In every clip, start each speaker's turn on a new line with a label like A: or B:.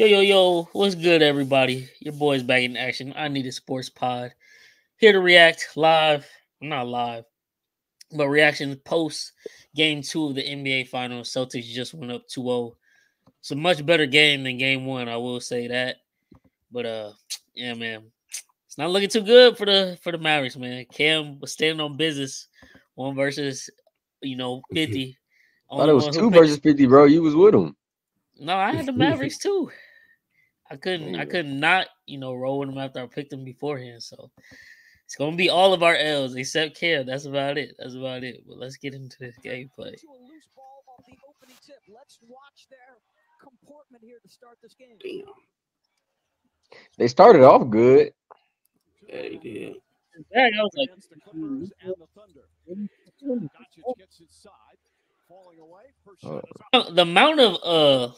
A: Yo, what's good, everybody? Your boy's back in action. I need a sports pod. Here to react live, not live, but reaction post game 2 of the NBA Finals. Celtics just went up 2-0. It's a much better game than game 1, I will say that. But yeah, man. It's not looking too good for the Mavericks, man. Cam was standing on business. 1 versus 50.
B: Thought it was 2 versus 50, bro. You was with him.
A: No, I had the Mavericks too. I could not, roll with them after I picked them beforehand. So it's gonna be all of our L's except Cam. That's about it. But let's get into this gameplay.
C: Let's watch their comportment here to start this game.
B: They started off good.
D: Yeah, they did.
A: I was like, the amount of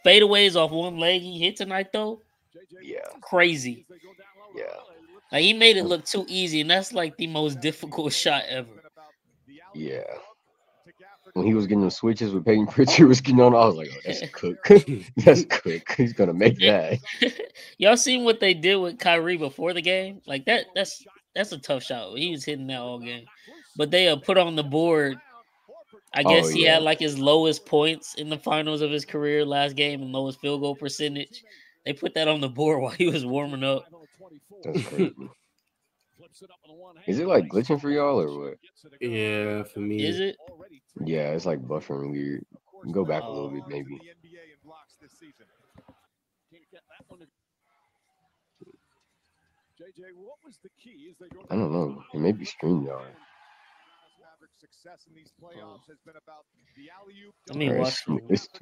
A: fadeaways off one leg he hit tonight, though,
B: yeah,
A: crazy.
B: Yeah,
A: like he made it look too easy, and that's like the most difficult shot ever.
B: Yeah. When he was getting the switches with Peyton Pritchard was getting on, I was like, "Oh, that's Cook. That's Cook. He's gonna make that."
A: Y'all seen what they did with Kyrie before the game? Like that's a tough shot. He was hitting that all game, but they put on the board. I guess he had like his lowest points in the finals of his career last game and lowest field goal percentage. They put that on the board while he was warming up.
B: That's crazy. Is it like glitching for y'all or what?
D: Yeah, for me.
A: Is it?
B: Yeah, it's like buffering weird. Go back a little bit, maybe. I don't know. It may be StreamYard.
A: Let me watch.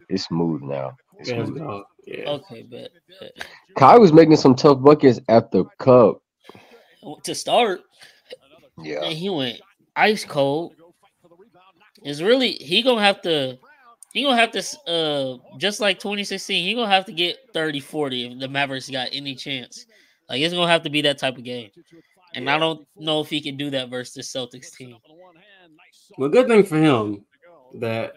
B: It's smooth now. It's smooth.
A: Yeah. Okay, bet.
B: Kai was making some tough buckets at the cup.
A: To start,
B: yeah,
A: and he went ice cold. It's really he gonna have to just like 2016. He gonna have to get 30-40 if the Mavericks got any chance. Like it's gonna have to be that type of game, and I don't know if he can do that versus the Celtics team.
D: Well, good thing for him that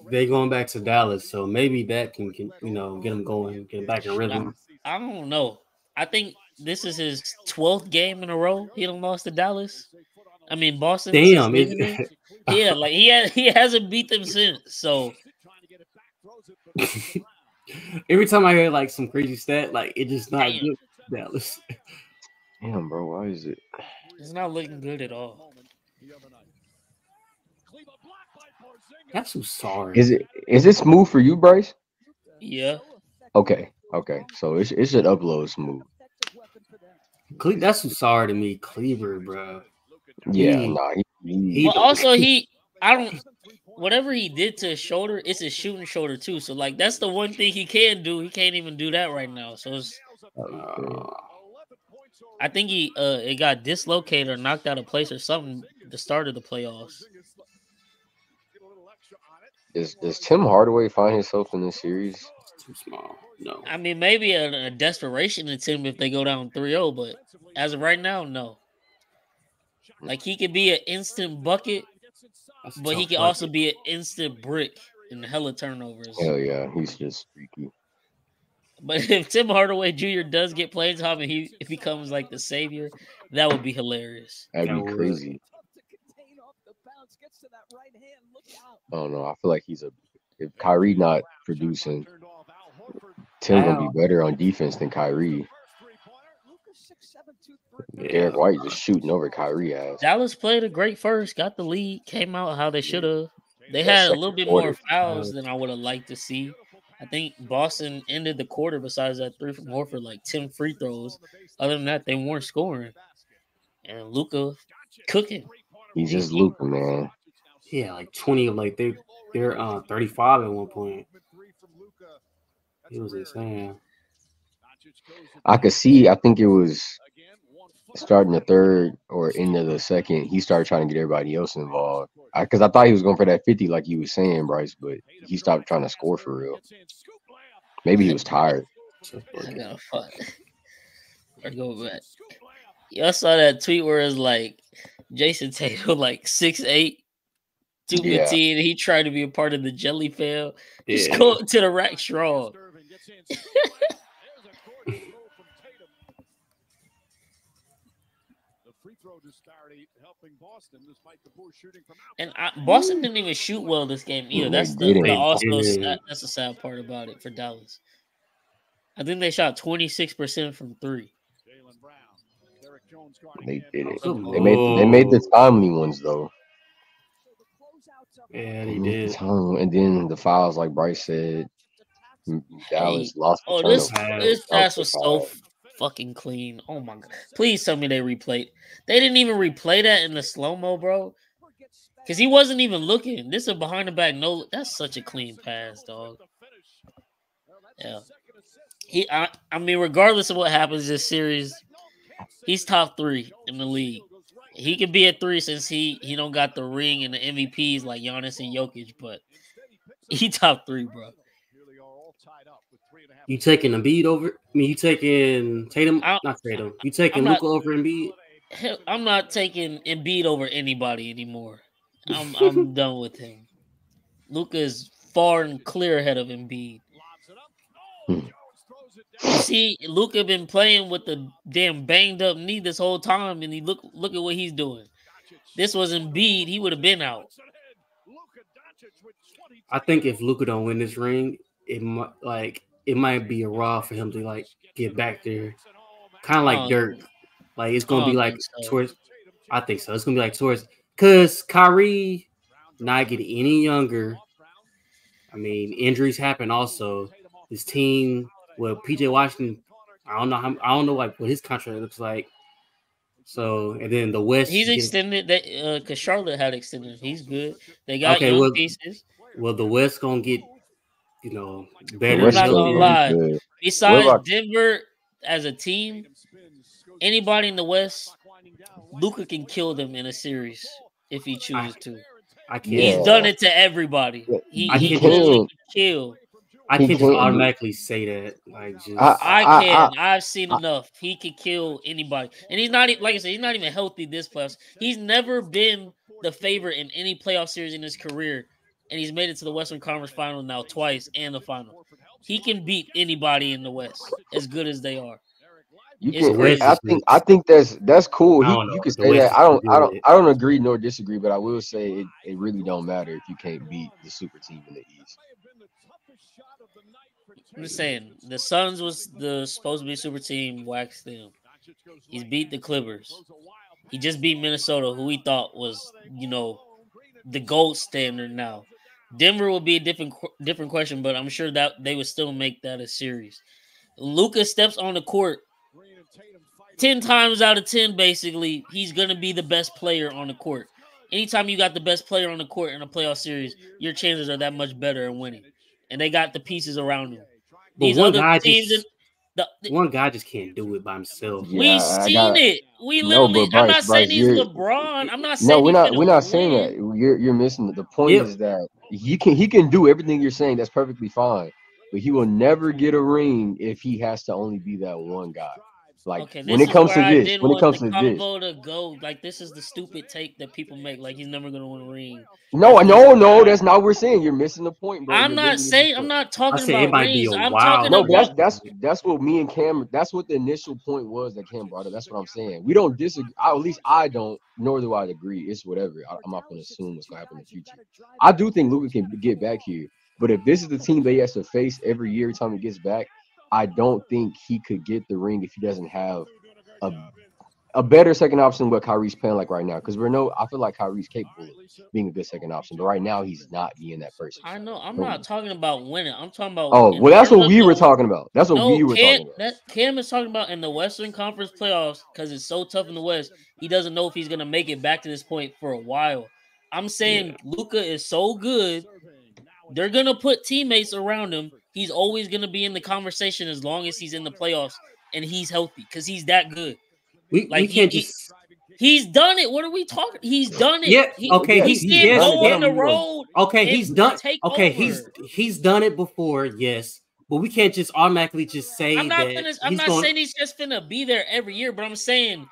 D: they going back to Dallas, so maybe that can get him going, get him back in rhythm.
A: I don't know. I think this is his 12th game in a row he done lost to Dallas. I mean Boston.
D: Damn,
A: yeah, like he hasn't beat them since. So
D: every time I hear like some crazy stat, like it just not good for Dallas.
B: Damn, bro, why is it?
A: It's not looking good at all.
D: I'm so sorry.
B: Is it smooth for you, Bryce?
A: Yeah.
B: Okay. So it should upload smooth.
D: That's so sorry to me, Cleaver, bro.
B: Yeah,
A: whatever he did to his shoulder, it's a shooting shoulder too. So like that's the one thing he can do. He can't even do that right now. So it's, I think it got dislocated or knocked out of place or something at the start of the playoffs.
B: Does Tim Hardaway find himself in this series?
D: Too small. No.
A: I mean, maybe a desperation attempt if they go down 3-0, but as of right now, no. Like he could be an instant bucket, but he could also be an instant brick and hella turnovers.
B: Hell yeah, he's just freaky.
A: But if Tim Hardaway Jr. does get playing time and he becomes like the savior, that would be hilarious.
B: That'd be crazy. I don't know. I feel like if Kyrie not producing, Tim gonna be better on defense than Kyrie. Derek White just shooting over Kyrie ass.
A: Dallas played a great first, got the lead, came out how they should have. They had a little bit more fouls than I would have liked to see. I think Boston ended the quarter besides that 3 from Horford, like 10 free throws. Other than that, they weren't scoring. And Luka cooking.
B: He's just Luka, man.
D: Yeah, like 20, like they're 35 at one point. It was insane.
B: I could see. I think it was starting the third or end of the second. He started trying to get everybody else involved. Because I thought he was going for that 50, like you was saying, Bryce, but he stopped trying to score for real. Maybe he was tired.
A: I go back. Y'all saw that tweet where it's like Jason Tatum, like 6'8", 215, and he tried to be a part of the Jelly Fam. Just go to the rack strong. And Boston didn't even shoot well this game either. That's that's the sad part about it for Dallas. I think they shot 26% from 3.
B: They did it. They made the timely ones though.
D: Yeah, they did.
B: And then the fouls, like Bryce said, Dallas lost.
A: This pass was so fucking clean. Oh my god! Please tell me they replayed. They didn't even replay that in the slow mo, bro. Because he wasn't even looking. This is a behind the back. No, that's such a clean pass, dog. Yeah. I mean, regardless of what happens this series, he's top 3 in the league. He could be at 3 since he don't got the ring and the MVPs like Giannis and Jokic, but he top 3, bro.
D: You taking Embiid over? I mean, you taking Tatum? Not Tatum. You taking Luka over Embiid?
A: I'm not taking Embiid over anybody anymore. I'm done with him. Luka is far and clear ahead of Embiid. You see, Luka been playing with the damn banged up knee this whole time, and look at what he's doing. This was Embiid, he would have been out.
D: I think if Luka don't win this ring, it might be a raw for him to get back there, kind of like Dirk. Like it's gonna be like towards. I think so. It's gonna be like towards because Kyrie not getting any younger. I mean, injuries happen also. His team, PJ Washington, I don't know what his contract looks like. So and then the West,
A: he's extended that because Charlotte had extended. He's good. They got young pieces.
D: Well, the West gonna get better.
A: I'm not gonna lie. Besides Denver as a team, anybody in the West, Luka can kill them in a series if he chooses to. He's done it to everybody. He literally can kill.
D: I can just automatically say that.
A: I can. I've seen enough. He can kill anybody, and he's not like I said. He's not even healthy this playoffs. He's never been the favorite in any playoff series in his career, and he's made it to the Western Conference Final now twice and the final. He can beat anybody in the West as good as they are.
B: I think that's cool. You can say that. I don't agree nor disagree, but I will say it really don't matter if you can't beat the super team in the East.
A: I'm just saying the Suns was the supposed to be super team, waxed them. He's beat the Clippers. He just beat Minnesota, who we thought was the gold standard now. Denver will be a different question, but I'm sure that they would still make that a series. Luka steps on the court 10 times out of 10, basically, he's going to be the best player on the court. Anytime you got the best player on the court in a playoff series, your chances are that much better in winning. And they got the pieces around him.
D: But one guy just can't do it by himself.
A: Yeah, we've seen it. We literally. Bryce, I'm not saying he's LeBron. I'm not saying
B: we're not saying that. You're missing the point. Is that he can do everything you're saying. That's perfectly fine. But he will never get a ring if he has to only be that one guy. Like when it comes to this,
A: this is the stupid take that people make. Like he's never gonna win a ring.
B: No, that's not what we're saying. You're missing the point, bro.
A: I'm not talking about rings. I'm talking
B: about that's what me and Cam. That's what the initial point was that Cam brought up. That's what I'm saying. We don't disagree. At least I don't. Nor do I agree. It's whatever. I'm not gonna assume what's gonna happen in the future. I do think Luka can get back here, but if this is the team that he has to face every year, every time he gets back, I don't think he could get the ring if he doesn't have a better second option than what Kyrie's playing like right now. Because I feel like Kyrie's capable of being a good second option, but right now he's not being that person.
A: I know. I'm not talking about winning. I'm talking about.
B: Oh, well, that's what we were talking about. That's what we were talking about.
A: Cam is talking about in the Western Conference playoffs because it's so tough in the West. He doesn't know if he's gonna make it back to this point for a while. I'm saying Luka is so good. They're gonna put teammates around him. He's always gonna be in the conversation as long as he's in the playoffs and he's healthy because he's that good. He's done it. What are we talking? He's done it.
D: Yeah.
A: He's on the road.
D: Okay, he's done. Okay, he's done it before. Yes, but we can't just automatically just say
A: I'm not saying he's just finna be there every year, but I'm saying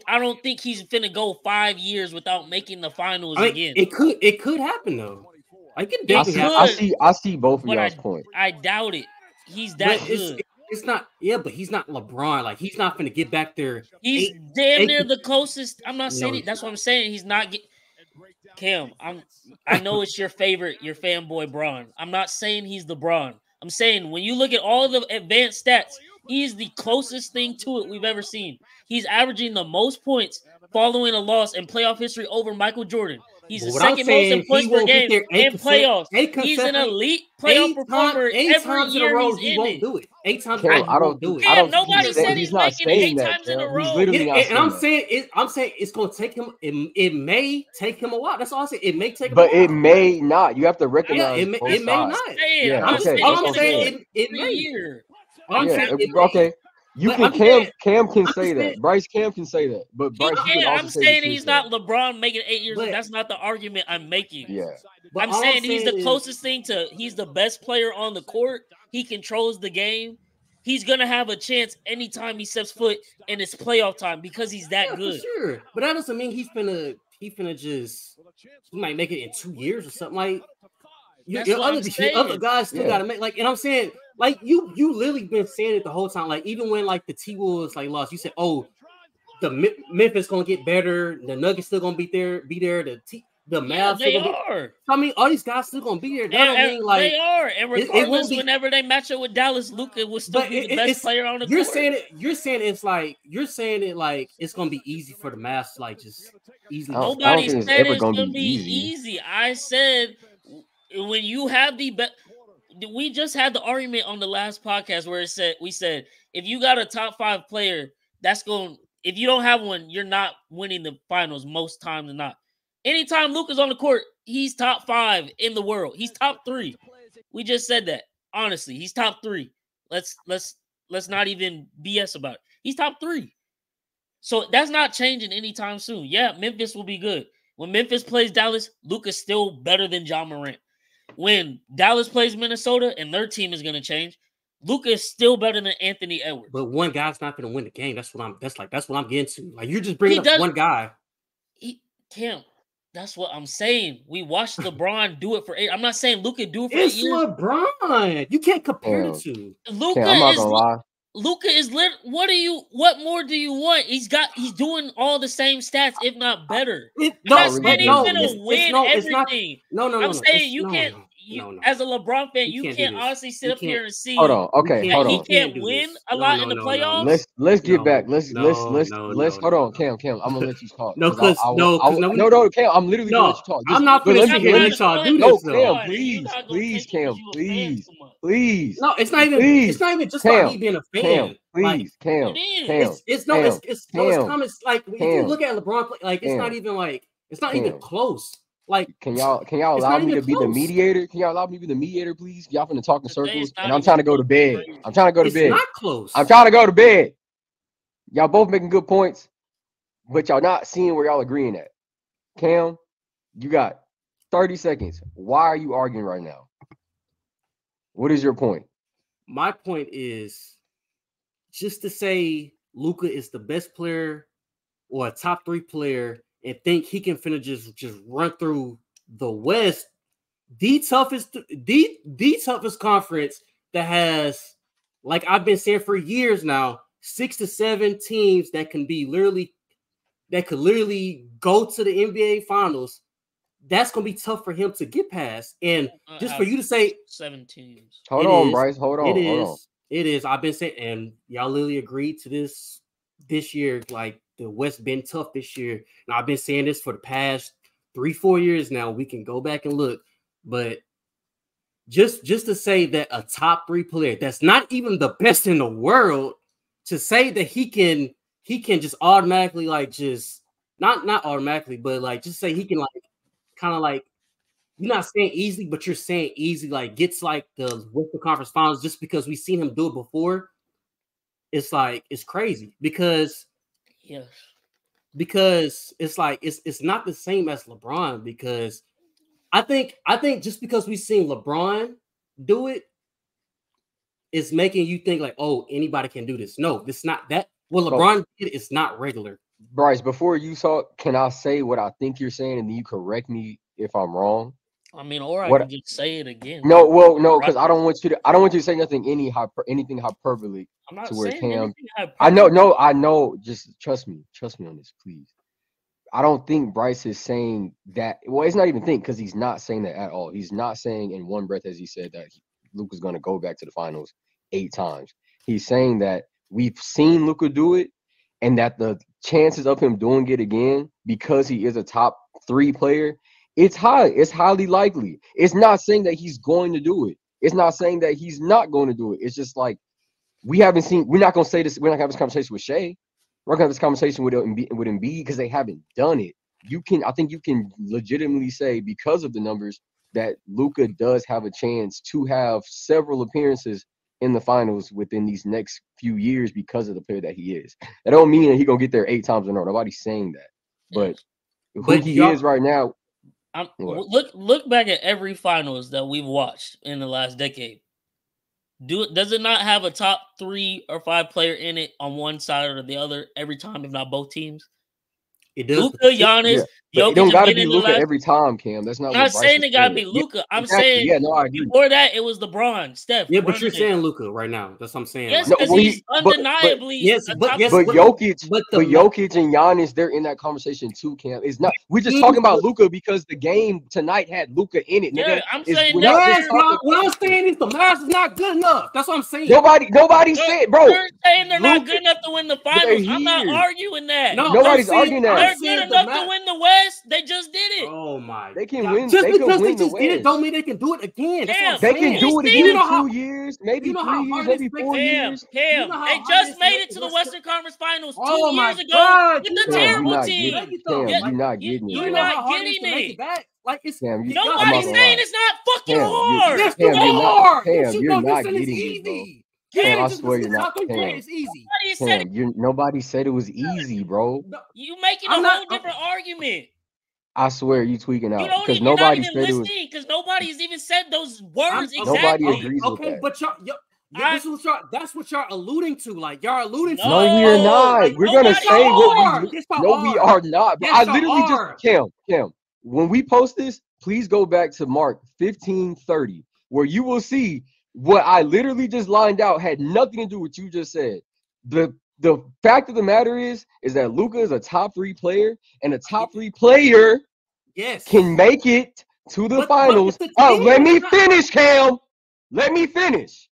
A: I don't think he's finna go 5 years without making the finals again.
D: It could happen though.
B: I see both of y'all's points.
A: I doubt it. He's that
D: But
A: good.
D: it's not. Yeah, but he's not LeBron. Like he's not going to get back there.
A: He's damn near the closest. I'm not saying it. That's what I'm saying. He's not Cam. I know it's your fanboy Bron. I'm not saying he's the Bron. I'm saying when you look at all the advanced stats, he's the closest thing to it we've ever seen. He's averaging the most points following a loss in playoff history over Michael Jordan. He's the second most in points per game in playoffs. He's an elite playoff performer every year he's in it.
D: Do it. 8 times
B: Cam,
D: he won't do it.
A: Damn, nobody said
B: he's
A: he's
B: not
A: making it 8
B: that,
A: times in a
B: Cam.
A: row.
B: He's literally not
D: and I'm
B: saying
D: saying it's going to take him. It may take him a while. That's all I said. It may take him
B: but
D: a while.
B: it may not. You have to recognize
D: it may not.
B: Yeah,
A: I'm
B: okay,
A: saying it may.
B: Okay. You can Cam can say that. Bryce Cam can say that. But Bryce,
A: I'm saying he's not LeBron making 8 years. That's not the argument I'm making.
B: Yeah.
A: I'm saying he's the closest thing to he's the best player on the court. He controls the game. He's gonna have a chance anytime he steps foot in his playoff time because he's that good.
D: For sure. But that doesn't mean he might make it in 2 years or something. Like other guys still gotta make and I'm saying like you literally been saying it the whole time. Like even when like the T-Wolves like lost, you said, "Oh, the Memphis gonna get better. The Nuggets still gonna be there. The Mavs
A: they are.
D: I mean, all these guys still gonna be there. That don't mean like
A: they are. And regardless, whenever they match up with Dallas, Luka will still be the best player on the court.
D: You're saying it like it's gonna be easy for the Mavs, like just easily.
A: Nobody said it's gonna be easy. I said when you have the best. We just had the argument on the last podcast where we said if you got a top 5 player, if you don't have one, you're not winning the finals most times than not. Anytime Luka's on the court, he's top 5 in the world. He's top 3. We just said that. Honestly, he's top 3. Let's not even BS about it. He's top 3. So that's not changing anytime soon. Yeah, Memphis will be good. When Memphis plays Dallas, Luka's still better than Ja Morant. When Dallas plays Minnesota and their team is going to change, Luka is still better than Anthony Edwards.
D: But one guy's not going to win the game. That's what I'm getting to. Like you're just bringing up one guy.
A: That's what I'm saying. We watched LeBron do it for 8. I'm not saying Luka do it for 8 years.
D: It's LeBron. You can't compare the two.
A: Luka is what more do you want? He's doing all the same stats, if not better. I'm not saying he's gonna win everything. I'm saying you can't. As a LeBron fan, you can't honestly sit up here and see.
B: Hold on.
A: He can't win a lot in the playoffs.
B: Let's get back. Let's hold on, Cam. I'm gonna let you talk. No, Cam. I'm literally gonna let you talk.
D: I'm not gonna sit here and let y'all do this.
B: No, Cam, please, Cam, please.
D: No, it's not even. It's not even just about me being a fan.
B: Cam.
D: It's comments like if you look at LeBron play, like it's not even like it's not even close. Like,
B: can y'all allow me to be the mediator? Can y'all allow me to be the mediator, please? Y'all finna talk in circles, and I'm trying to go to bed.
D: It's not close.
B: I'm trying to go to bed. Y'all both making good points, but y'all not seeing where y'all agreeing at. Cam, you got 30 seconds. Why are you arguing right now? What is your point?
D: My point is just to say Luka is the best player or a top 3 player and think he can just run through the West, the toughest conference that has, like I've been saying for years now, 6 to 7 teams that could literally go to the NBA Finals. That's gonna be tough for him to get past. And just for you to say
A: 7 teams.
B: Hold on, Bryce. Hold on.
D: It is. I've been saying, and y'all literally agreed to this year, like. The West been tough this year. And I've been saying this for the past 3-4 years now. We can go back and look. But just to say that a top 3 player that's not even the best in the world, to say that he can just automatically like just not automatically, but like just say he can like kind of like you're not saying easily, but you're saying easy, like gets like the Western Conference Finals just because we've seen him do it before. It's like it's crazy because it's like it's not the same as LeBron because I think just because we've seen LeBron do it, it's making you think like, oh, anybody can do this. No, it's not that. What LeBron did is not regular.
B: Bryce, before you talk, can I say what I think you're saying and then you correct me if I'm wrong?
A: I mean, or I can just say it again.
B: No, well, no, because I don't want you to say anything hyperbolic.
A: I'm not
B: to where
A: saying
B: Cam.
A: anything hyperbolic.
B: I know. Just trust me on this, please. I don't think Bryce is saying that. Well, it's not even because he's not saying that at all. He's not saying in one breath, as he said, that Luka's going to go back to the finals 8 times. He's saying that we've seen Luka do it, and that the chances of him doing it again, because he is a top 3 player, it's high. It's highly likely. It's not saying that he's going to do it. It's not saying that he's not going to do it. It's just like we're not going to say this. We're not going to have this conversation with Shea. We're going to have this conversation with Embiid because they haven't done it. I think you can legitimately say, because of the numbers, that Luka does have a chance to have several appearances in the finals within these next few years because of the player that he is. That don't mean that he's going to get there 8 times in a row. Nobody's saying that. But who he is right now.
A: Look back at every finals that we've watched in the last decade. Does it not have a top 3 or 5 player in it on one side or the other every time, if not both teams?
D: It does.
A: Luka, Giannis, Jokic.
B: It don't got to be Luka every time, Cam. That's not.
A: I'm not saying it got to be Luka. I'm saying
B: I agree.
A: Before that it was LeBron, Steph.
D: Yeah, but you're saying Luka right now. That's what I'm saying.
A: Yes, because he's undeniably.
B: But Jokic and Giannis, they're in that conversation too, Cam. It's not. We're just talking about Luka because the game tonight had Luka in it.
A: Yeah, I'm saying
D: what I'm saying is the Mavs is not good enough. That's what I'm saying.
B: Nobody said, bro.
A: You're saying they're not good enough to win the finals. I'm not arguing that.
B: No, nobody's arguing that.
A: They're good enough to win the West. They just did it.
D: Oh my!
B: They can win.
D: Just because they
B: just
D: did it, don't mean they can do it again.
B: They can do it again in 2 years, maybe 3 years, maybe 4 years.
A: Cam, they just made it to the Western Conference Finals 2 years ago with the terrible team.
B: You're not getting it.
A: You're not getting it.
D: Like it's
A: nobody's saying it's not fucking hard.
D: Yes, it's hard.
B: You're not getting it, bro. I swear you're not.
D: It's easy.
B: Nobody said it was easy, bro.
A: You making a whole different argument.
B: I swear you tweaking out because nobody said it was.
A: Because nobody's even said those words exactly.
B: Nobody agrees with that.
D: But that's what y'all alluding to. Like y'all alluding to.
B: No, we are not. We're gonna say what we. No, we are not. But I literally just Cam. When we post this, please go back to Mark 15:30, where you will see what I literally just lined out had nothing to do with what you just said. The fact of the matter is that Luka is a top 3 player, and a top 3 player can make it to the finals. Let me finish, Cam. Let me finish.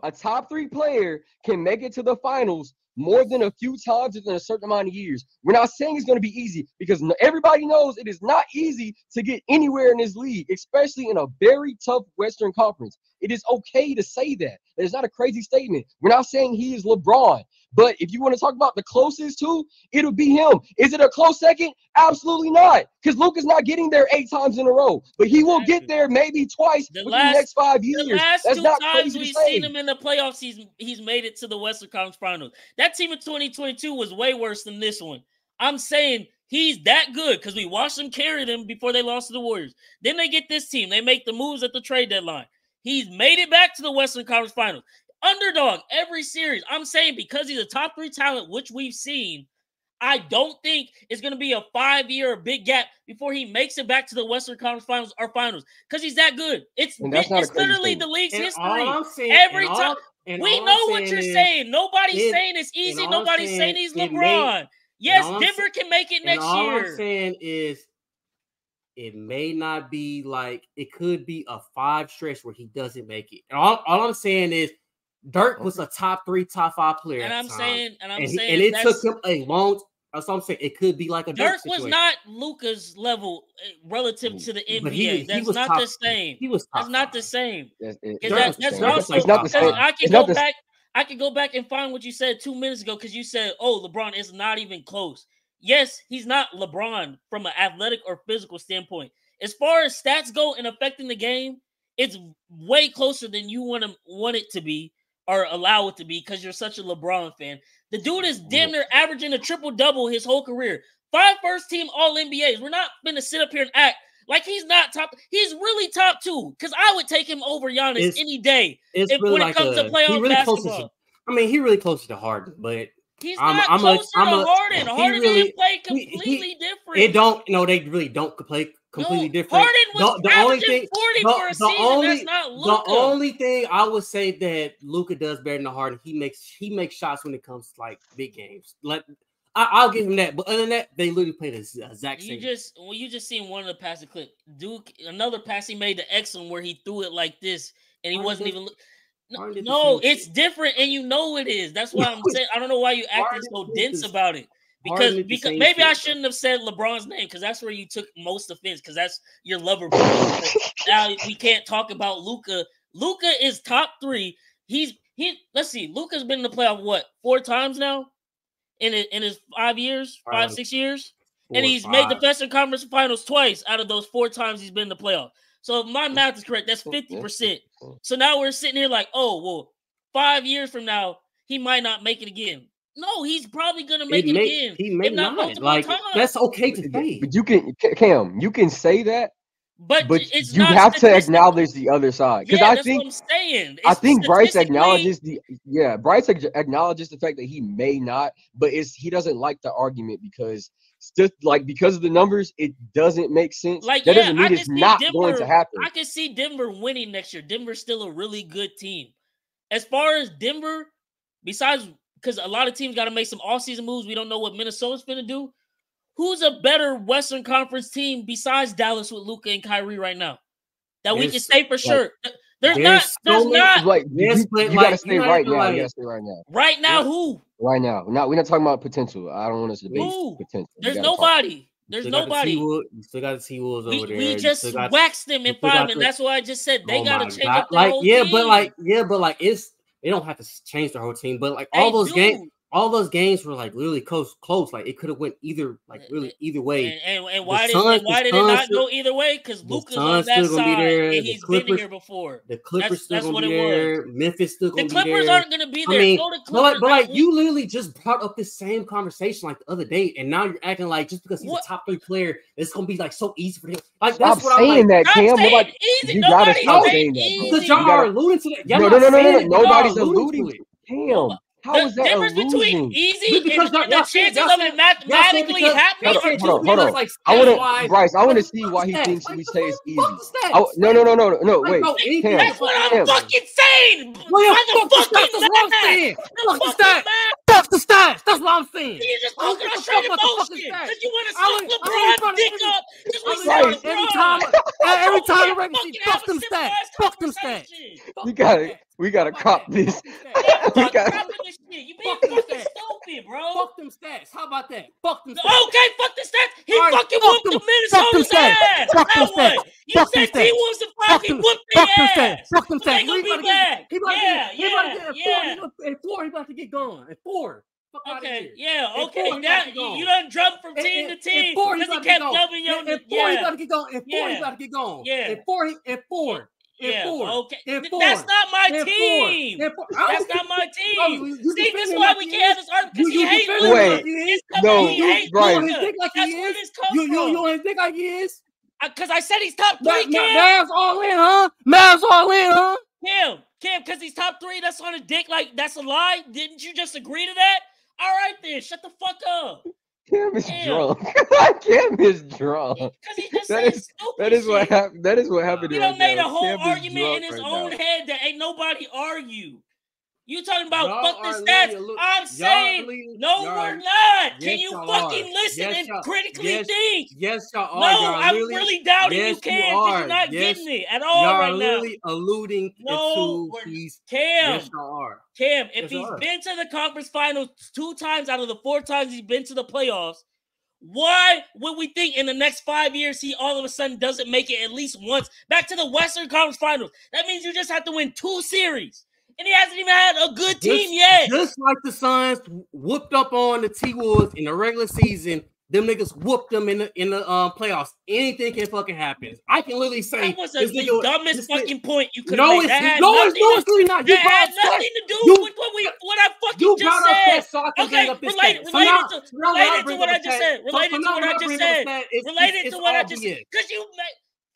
B: A top 3 player can make it to the finals more than a few times within a certain amount of years. We're not saying it's going to be easy because everybody knows it is not easy to get anywhere in this league, especially in a very tough Western Conference. It is okay to say that. It's not a crazy statement. We're not saying he is LeBron. But if you want to talk about the closest two, it'll be him. Is it a close second? Absolutely not. Because Luka's not getting there 8 times in a row. But he will get there maybe twice within the next 5 years.
A: The last That's 2 times we've seen him in the playoffs, he's made it to the Western Conference Finals. That team in 2022 was way worse than this one. I'm saying he's that good because we watched them carry them before they lost to the Warriors. Then they get this team. They make the moves at the trade deadline. He's made it back to the Western Conference Finals. Underdog every series. I'm saying because he's a top 3 talent, which we've seen, I don't think it's going to be a 5-year big gap before he makes it back to the Western Conference Finals or Finals because he's that good. It's literally the league's history. Every time. We know what you're saying. Nobody's saying it's easy. Nobody's saying he's LeBron. Yes, Denver can make it next year.
D: All I'm saying is it may not be like it could be a 5 stretch where he doesn't make it. And all I'm saying is Dirk was a top 3, top 5 player.
A: And I'm saying
D: it took him a long. That's what I'm saying. It could be like a
A: Dirk was not Luka's level relative to the NBA. That's not the same.
D: He was.
A: That's not the same.
B: That's not the same.
A: I can go back and find what you said 2 minutes ago because you said, "Oh, LeBron is not even close." Yes, he's not LeBron from an athletic or physical standpoint. As far as stats go and affecting the game, it's way closer than you want it to be or allow it to be because you're such a LeBron fan. The dude is damn near averaging a triple-double his whole career. 5 first-team All-NBAs. We're not going to sit up here and act like he's not top. He's really top 2 because I would take him over Giannis any day when it comes to playoff basketball.
D: He's really close to Harden, but
A: he's not closer to Harden. Harden didn't play completely different.
D: They really don't play completely different.
A: Harden was averaging 40 for a season. That's not Luka.
D: The only thing I would say that Luka does better than Harden, he makes shots when it comes to like big games. Like I'll give him that. But other than that, they literally played the exact same.
A: You just seen one of the passing clip. Duke, another pass he made to Exum where he threw it like this and he wasn't even. No, it's different, and you know it is. That's why I'm saying I don't know why you acting so dense about it. Because maybe I shouldn't have said LeBron's name because that's where you took most offense because that's your lover boy. Now we can't talk about Luka. Luka is top 3. Let's see. Luka's been in the playoff what 4 times now in his 5 years, 6 years, and he's made the Western Conference Finals twice out of those 4 times he's been in the playoff. So if my math is correct, that's 50%. So now we're sitting here like, oh well, 5 years from now he might not make it again. No, he's probably gonna make it again.
D: He may not. Like times. That's okay to say.
B: But you can say that.
A: But it's
B: you have to acknowledge the other side because I think
A: what I'm saying.
B: I think Bryce acknowledges Bryce acknowledges the fact that he may not, but he doesn't like the argument because because of the numbers, it doesn't make sense. Like that doesn't mean it's not going to happen.
A: I can see Denver winning next year. Denver's still a really good team. As far as Denver, besides. Because a lot of teams got to make some offseason moves. We don't know what Minnesota's going to do. Who's a better Western Conference team besides Dallas with Luka and Kyrie right now? That we can say for sure. There's not.
B: Like, you got to say right now. You got to say right now.
A: Right now, who?
B: Right now. We're not talking about potential. I don't want us to debate potential.
A: There's nobody. There's nobody.
D: You still got the T-Wolves over there.
A: We just waxed them in 5, and that's why I just said they got to change up their whole team.
D: But they don't have to change their whole team, but like all those games were like really close. Like it could have went either way.
A: And why did it not go either way? Because Luka's on that side and he's been here before.
D: The Clippers still gonna be there. Memphis still gonna be there.
A: The Clippers aren't gonna be there.
D: But like you literally just brought up this same conversation like the other day, and now you're acting like just because he's a top 3 player, it's gonna be like so easy for him. Like that's what I'm saying.
B: Cam.
A: You gotta stop saying
B: that
D: because y'all are alluding to that.
B: No. Nobody's alluding to Cam. How is that
A: difference between easy and the chances of it mathematically happening?
B: Hold on. Bryce, I want to see why he thinks we say it's easy. No. Wait.
A: That's what I'm fucking saying.
D: Fuck the stats. That's what I'm saying.
A: You're just talking about straight emotion because you want to suck LeBron's dick up.
D: Every time the record sheet, fuck them stats. Fuck them stats.
B: We gotta crop this.
A: You being fucking stupid, bro.
D: Fuck them stats. How about that? Fuck them stats.
A: Okay, fuck the stats. He fucking whooped the Minnesota's ass.
D: Fuck them stats.
A: You said he was the five. He whooped their ass.
D: Fuck them stats.
A: He gonna be back.
D: He about to get going. At 4.
A: Okay, okay. You done jumped from team to team because he kept dubbing you.
D: At 4, he about to get going. At 4, he about to get going.
A: Yeah.
D: At 4.
A: Okay. That's not my team. That's not my team. See, this is why we can't have this argument because he hates Luka.
B: Wait,
A: Bryce.
D: You don't think like he is?
A: Because I said he's top 3, Cam.
D: Mavs all in, huh?
A: Cam, because he's top 3, that's on a dick. Like, that's a lie. Didn't you just agree to that? All right, then. Shut the fuck up.
B: Cam is drunk. Cam is drunk. That is what happened. That is what happened.
A: He done made a whole argument in his own head that ain't nobody argue. You talking about fuck the stats? I'm saying no, we're not. Can you fucking listen and critically think?
D: Yes, y'all are.
A: No, I'm really doubting you can because you're not getting it at all right now.
D: Y'all are literally alluding to these.
A: Cam,
D: yes, y'all are.
A: Cam, if he's been to the conference finals 2 times out of the 4 times he's been to the playoffs, why would we think in the next 5 years he all of a sudden doesn't make it at least once back to the Western Conference Finals? That means you just have to win 2 series. And he hasn't even had a good team yet.
D: Just like the Suns whooped up on the T-Wolves in the regular season, them niggas whooped them in the playoffs. Anything can fucking happen. I can literally say
A: that was the dumbest fucking point you could
D: have
A: made.
D: It's really not.
A: That had nothing to do with what I fucking just said. Okay, related to what I just said. Related to what I just said. Because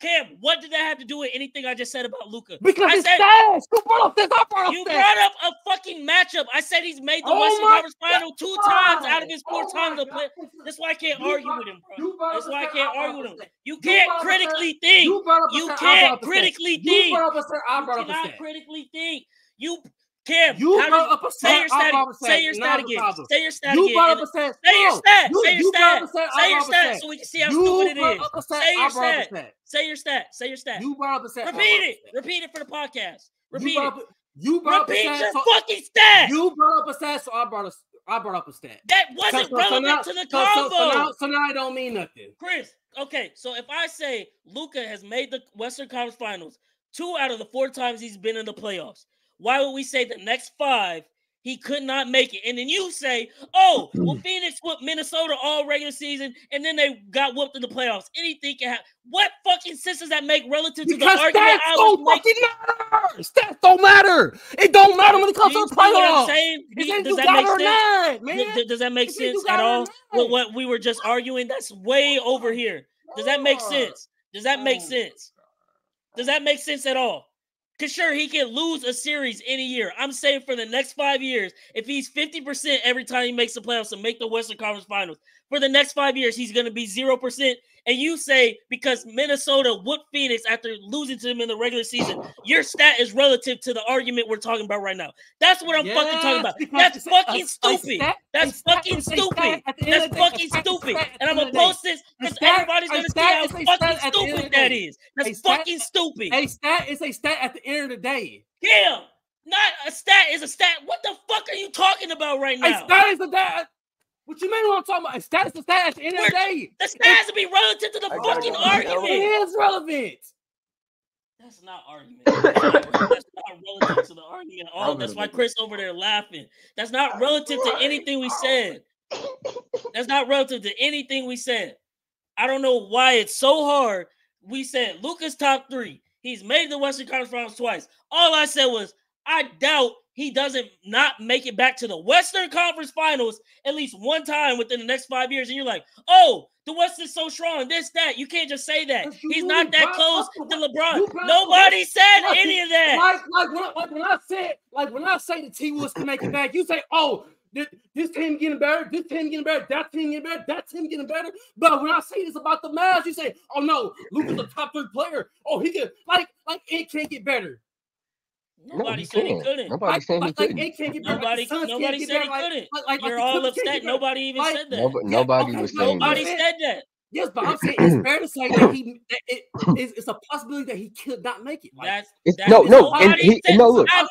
A: Cam, what did that have to do with anything I just said about Luka?
D: Because
A: I
D: it's
A: said
D: stats. You brought up stats. I brought up
A: you
D: stats.
A: brought up a fucking matchup. I said he's made the Western Conference Final 2 times out of his 4 times to play. That's why I can't argue with him, bro. That's why I can't argue with him. You can't critically think. You can't critically think.
D: You brought up a stat. I brought up a
A: cannot
D: stat.
A: critically think. You, Cam,
D: You brought up a stat.
A: say your stat. Say your stat again. Say your stat again.
D: You brought up a stat.
A: Say your stat. Say your stat.
D: Say your
A: stat so we can see how stupid it is. Say your stat. Say your stat. Say your stat.
D: You brought up a stat.
A: Repeat it. Repeat it for the podcast. Repeat it.
D: You brought
A: Repeat
D: up a
A: your
D: stat.
A: fucking stat.
D: You brought up a stat, so I brought up a stat.
A: That wasn't relevant to the convo.
D: So now it don't mean nothing.
A: Chris, okay, so if I say Luka has made the Western Conference Finals 2 out of the 4 times he's been in the playoffs, why would we say the next 5 he could not make it? And then you say, oh, well, Phoenix whooped Minnesota all regular season, and then they got whooped in the playoffs. Anything can happen. What fucking sense does that make relative to the argument I was making?
D: Stats don't matter. It don't matter when it comes to the playoffs.
A: Does that make sense? Does that make sense at all? With what we were just arguing, that's way over here. Does that make sense? Does that make sense? Does that make sense at all? Because sure, he can lose a series in a year. I'm saying for the next 5 years, if he's 50% every time he makes the playoffs and make the Western Conference Finals, for the next 5 years, he's going to be 0%. And you say because Minnesota whooped Phoenix after losing to them in the regular season, your stat is relative to the argument we're talking about right now. That's what I'm fucking talking about. That's fucking stupid. That's fucking stupid. That's fucking stupid. And I'm going to post this because everybody's going to see how fucking stupid that is. That's fucking stupid.
D: A stat is a stat at the end of the day.
A: Yeah. Not a stat is a stat. What the fuck are you talking about right now?
D: A stat is a stat. What you mean what I'm talking about? A stat is a stat at the end of the day.
A: The stat has to be relative to the fucking argument.
D: It is relevant.
A: That's not argument. That's not relative to the argument at all. That's why Chris over there laughing. That's not relative to anything we said. That's not relative to anything we said. I don't know why it's so hard. We said Luka's top 3. He's made the Western Conference Finals twice. All I said was, I doubt he doesn't not make it back to the Western Conference Finals at least one time within the next 5 years. And you're like, oh, the West is so strong, this, that. You can't just say that. He's not that close to LeBron. Nobody said any of that.
D: Like when I say the T-Wolves can make it back, you say, oh, this team getting better, this team getting better, that team getting better, that team getting better. But when I say this about the Mavs, you say, oh no, Luka's a top 3 player. Oh, he can like it can't get better.
A: Nobody said he couldn't.
B: Nobody said he couldn't.
A: Nobody said he couldn't. You're all upset. Nobody even said that.
B: Nobody was saying that.
A: Nobody said that.
D: Yes, but I'm saying it's fair to say that it's a possibility that he could not make it.
B: Look,
A: I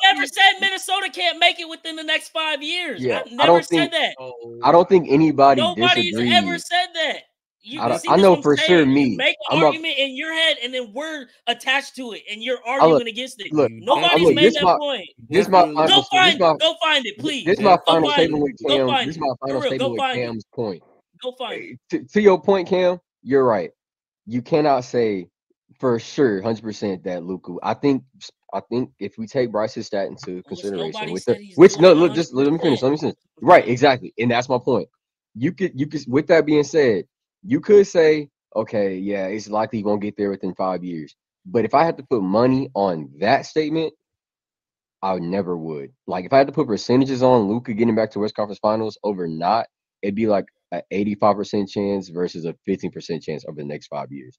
A: never said Minnesota can't make it within the next 5 years.
B: Yeah,
A: I never said that.
B: I don't think anybody
A: Nobody's
B: disagrees.
A: ever said that.
B: I know for sure me.
A: You make an argument in your head, and then we're attached to it, and you're arguing against it. Nobody's made that point. Go find it, please.
B: This is my final statement with Cam. This is my final statement with Cam's point.
A: Go find it.
B: To your point, Cam, you're right. You cannot say for sure, 100% that Luka. I think if we take Bryce's stat into consideration, let me finish. Right, exactly, and that's my point. You could. With that being said, you could say, okay, yeah, it's likely he won't get there within 5 years. But if I had to put money on that statement, I never would. Like, if I had to put percentages on Luka getting back to West Conference Finals over not, it'd be like an 85% chance versus a 15% chance over the next 5 years.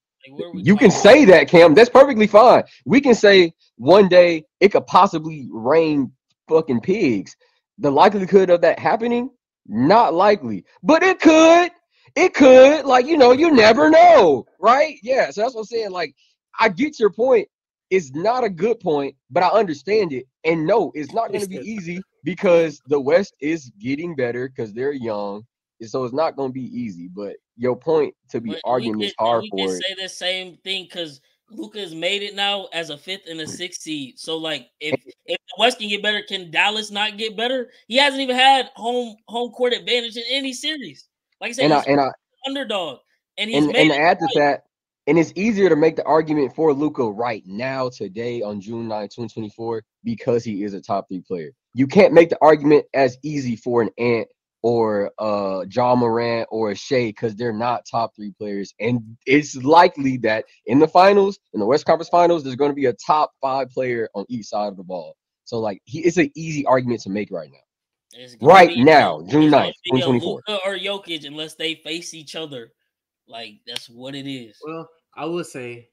B: You can say that, Cam. That's perfectly fine. We can say one day it could possibly rain fucking pigs. The likelihood of that happening, not likely. But it could. It could, like, you never know, right? Yeah, so that's what I'm saying. Like, I get your point. It's not a good point, but I understand it. And no, it's not going to be easy because the West is getting better because they're young. And so it's not going to be easy. But your point to be arguing is hard for it.
A: We can say the same thing because Luka has made it now as a 5th and a 6th seed. So, like, if the West can get better, can Dallas not get better? He hasn't even had home court advantage in any series. Like I said, he's underdog, and
B: to add to that, and it's easier to make the argument for Luka right now, today on June 9, 2024, because he is a top 3 player. You can't make the argument as easy for an Ant or Ja Morant or a Shea because they're not top 3 players. And it's likely that in the finals, in the West Conference Finals, there's going to be a top 5 player on each side of the ball. So, like, it's an easy argument to make right now. Right now, June 9th, 2024.
A: Luka or Jokic unless they face each other. Like, that's what it is.
D: Well, I would say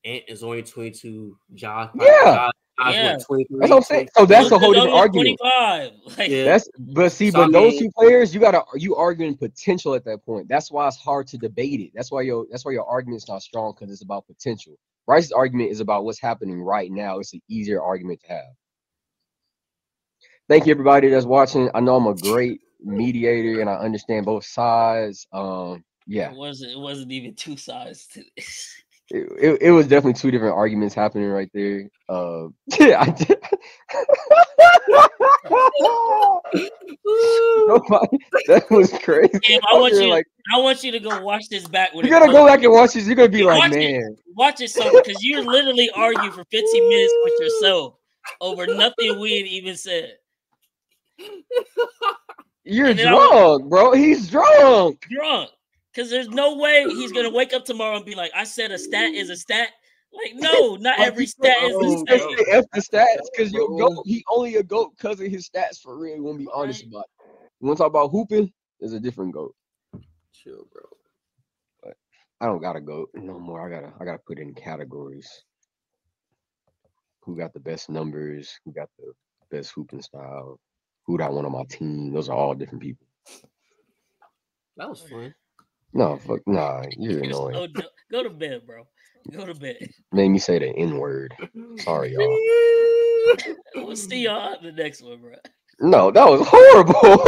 D: Ant is only 22. Ja,
B: yeah.
D: What, 23,
B: that's what I'm saying. So that's a whole different argument.
A: 25. Like,
D: yeah.
B: But those 2 players, you arguing potential at that point. That's why it's hard to debate it. That's why your argument's not strong because it's about potential. Bryce's argument is about what's happening right now. It's an easier argument to have. Thank you, everybody that's watching. I know I'm a great mediator and I understand both sides. Yeah.
A: It wasn't even 2 sides to this.
B: It was definitely 2 different arguments happening right there. Yeah, I did. That was crazy.
A: Damn, I want you to go watch this back.
B: You're gonna go back and watch this. You're gonna be like, man,
A: watch it so because you literally argue for 15 minutes with yourself over nothing we had even said.
B: You're drunk, bro. He's drunk.
A: Because there's no way he's gonna wake up tomorrow and be like, I said a stat is a stat. Like, no, not every stat is the same.
B: F the stats because he only a GOAT because of his stats for real. You want to be honest about it. You want to talk about hooping? There's a different GOAT.
D: Chill, bro.
B: But I don't got a GOAT no more. I gotta put in categories. Who got the best numbers? Who got the best hooping style? Who got one on my team? Those are all different people.
D: That was fun.
B: No, fuck, nah, you're annoying.
A: Go to bed, bro. Go to bed.
B: Made me say the N-word. Sorry, y'all.
A: We'll see y'all on the next one, bro.
B: No, that was horrible.